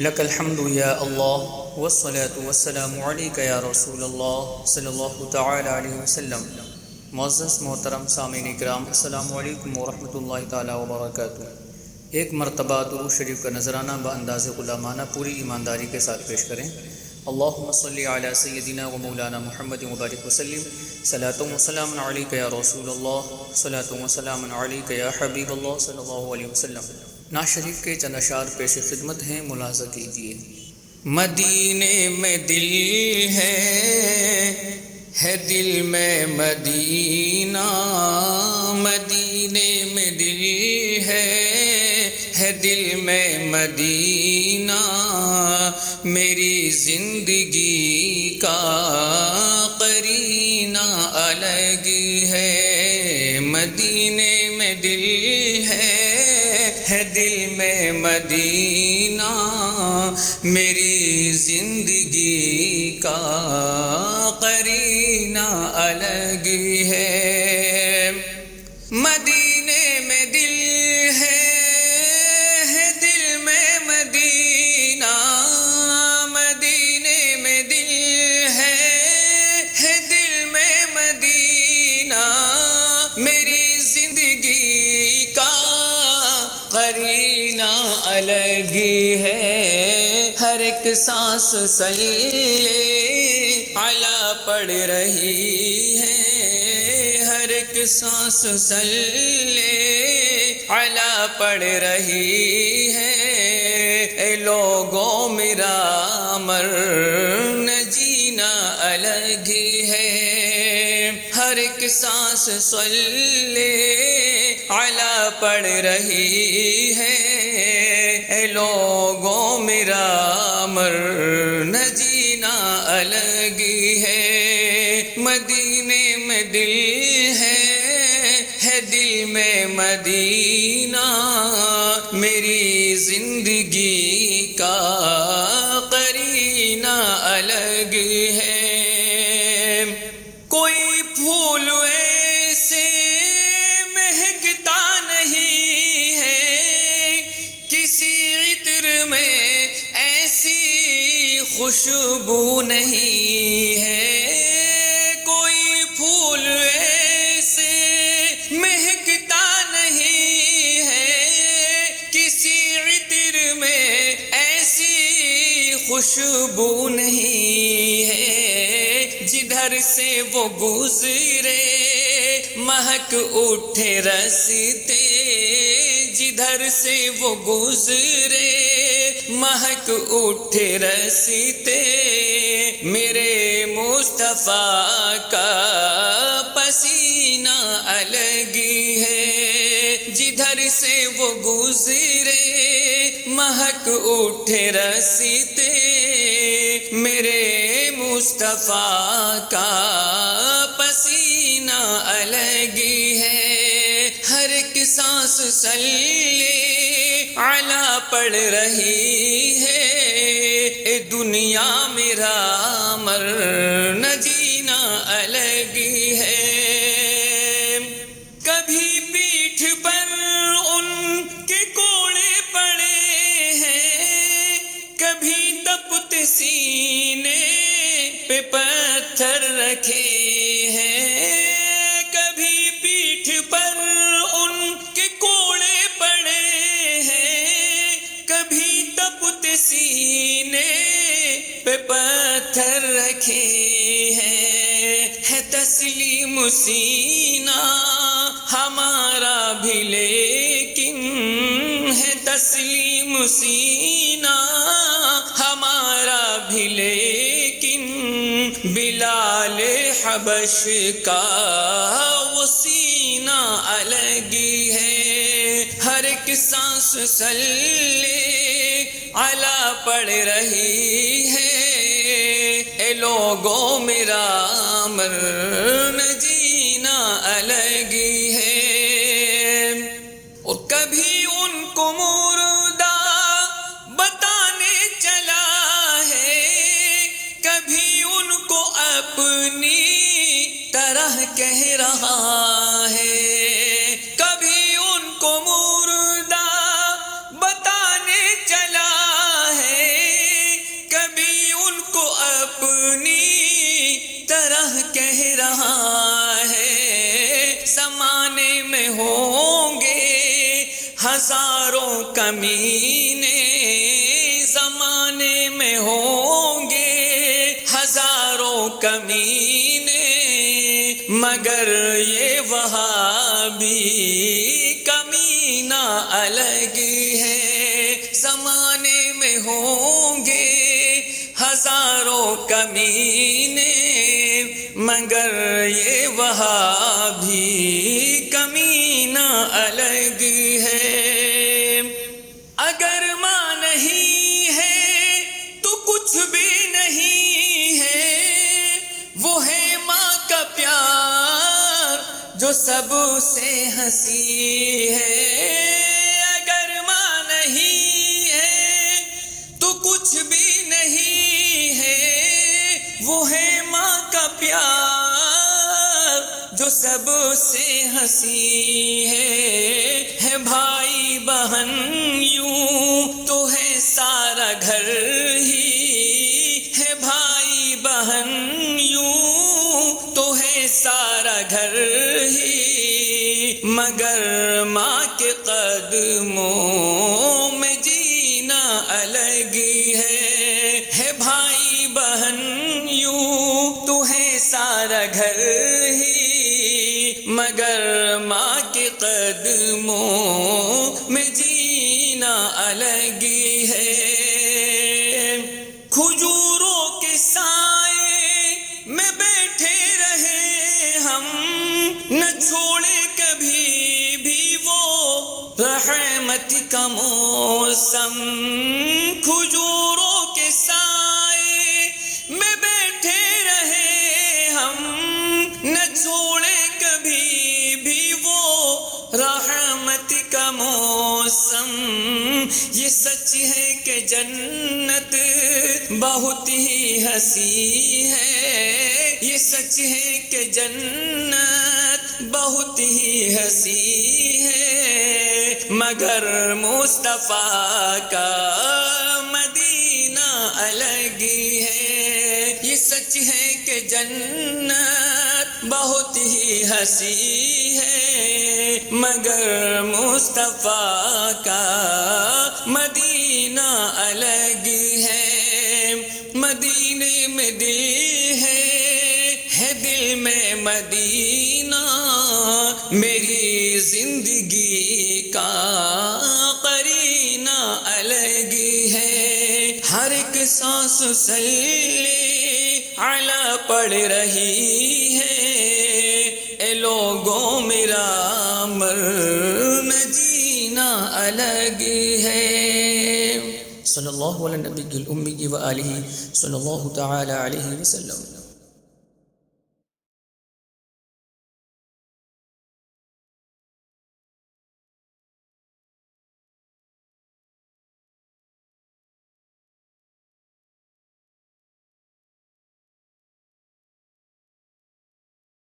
لک الحمد یا اللہ والصلاة والسلام علیک یا رسول اللہ صلی اللہ تعالی علیہ وسلم۔ معزز محترم سامعین کرام، السلام علیکم ورحمۃ اللہ تعالی وبرکاتہ۔ ایک مرتبہ درود شریف کا نذرانہ بانداز غلامانہ پوری ایمانداری کے ساتھ پیش کریں۔ اللہم صلی علی سیدنا و مولانا محمد مبارک وسلم، صلاۃ و سلام علیک یا رسول اللہ، صلاۃ و سلام علیک یا حبیب اللہ صلی اللہ علیہ وسلم۔ نعت شریف کے چند اشعار پیش خدمت ہیں، ملاحظہ کیجیے۔ مدینے میں دل ہے دل میں مدینہ، مدینے میں دل ہے دل میں مدینہ، میری زندگی کا قرینہ الگ ہے۔ مدینے میں دل ہے دل میں مدینہ، میری زندگی کا قرینہ الگ ہے۔ مدینے میں دل ہے دل میں مدینہ، مدینے میں دل ہے دل میں مدینہ، میری زندگی کا قرینہ الگ ہے۔ ہر ایک سانس صلی علی پڑھ رہی ہے، ہر ایک سانس صلی علی پڑھ رہی ہے۔ اے لوگوں میرا مرنا جینا الگ ہے، ہر ایک سانس صلی علی پڑھ رہی ہے۔ اے لوگوں میرا مرنا جینا الگ ہے۔ مدینے میں دل ہے دل میں مدینہ، میری زندگی کا قرینہ الگ ہے۔ کوئی پھول ایسے مہکتا نہیں ہے، کسی عطر میں ایسی خوشبو نہیں ہے۔ کوئی پھول ایسے مہکتا نہیں ہے، کسی عطر میں ایسی خوشبو نہیں ہے۔ جدھر سے وہ گزرے مہک اٹھے راستے، جدھر سے وہ گزرے مہک اٹھے راستے، میرے مصطفیٰ کا پسینہ الگ ہے۔ جدھر سے وہ گزرے مہک اٹھے راستے، میرے مصطفیٰ کا پسینہ الگ ہے۔ ہر ایک سانس صلی علی پڑھ رہی ہے۔ اے دنیا میرا مرنا جینا الگ ہے۔ کبھی پیٹھ پر ان کے کوڑے پڑے ہیں، کبھی تپتے سینے پہ پتھر رکھے ہیں، کبھی پیٹھ پر ان کے کوڑے پڑے ہیں، کبھی تپتے سینے پہ پتھر رکھے ہیں۔ ہے تسلیم سینہ ہمارا بھی لیکن، ہے تسلیم سینہ ہمارا بھی لیکن، بلال حبش کا وہ سینہ الگ ہے۔ ہر ایک سانس صلی علی پڑھ رہی ہے۔ اے لوگوں میرا مرنا جینا الگ ہے۔ اور کبھی ان کو مردہ بتانے چلا ہے، کبھی ان کو اپنی طرح کہہ رہا ہے، کبھی ان کو مردہ بتانے چلا ہے، ہزاروں کمینے زمانے میں ہوں گے، ہزاروں کمینے، مگر یہ وہابی کمینہ الگ ہے۔ زمانے میں ہوں گے ہزاروں کمینے، مگر یہ وہابی کمینہ الگ ہے۔ اگر ماں نہیں ہے تو کچھ بھی نہیں ہے، وہ ہے ماں کا پیار جو سب سے حسین ہے۔ اگر ماں نہیں ہے تو کچھ بھی نہیں ہے، وہ ہے ماں کا پیار جو سب سے حسین ہے۔ بھائی بہن یوں تو ہے سارا گھر ہی ہے، بھائی بہن یوں تو ہے سارا گھر ہی، مگر ماں کے قدموں میں جینا الگ ہے۔ بھائی بہن یوں تو ہے سارا گھر ہی، مگر ماں کے قدموں میں جینا الگ ہے۔ کھجوروں کے سائے میں بیٹھے رہے ہم، نہ چھوڑے کبھی بھی وہ رحمت کا موسم۔ کھجوروں کے سائے میں بیٹھے رہے ہم، نہ چھوڑے کبھی بھی وہ رحمت کا موسم۔ یہ سچ ہے کہ جنت بہت ہی حسین ہے، یہ سچ ہے کہ جنت بہت ہی حسین ہے، مگر مصطفیٰ کا مدینہ الگ ہے۔ یہ سچ ہے کہ جنت بہت ہی حسین ہے، مگر مصطفیٰ کا مدینہ الگ ہے۔ مدینے میں دل ہے دل میں مدینہ، میری زندگی کا قرینہ الگ ہے۔ ہر ایک سانس صلی علی پڑھ رہی ہے، اے لوگوں میرا مرنا جینا الگ ہے۔ صلی اللہ علیہ نبی الأمی وآلہ صلی اللہ تعالی علیہ وسلم۔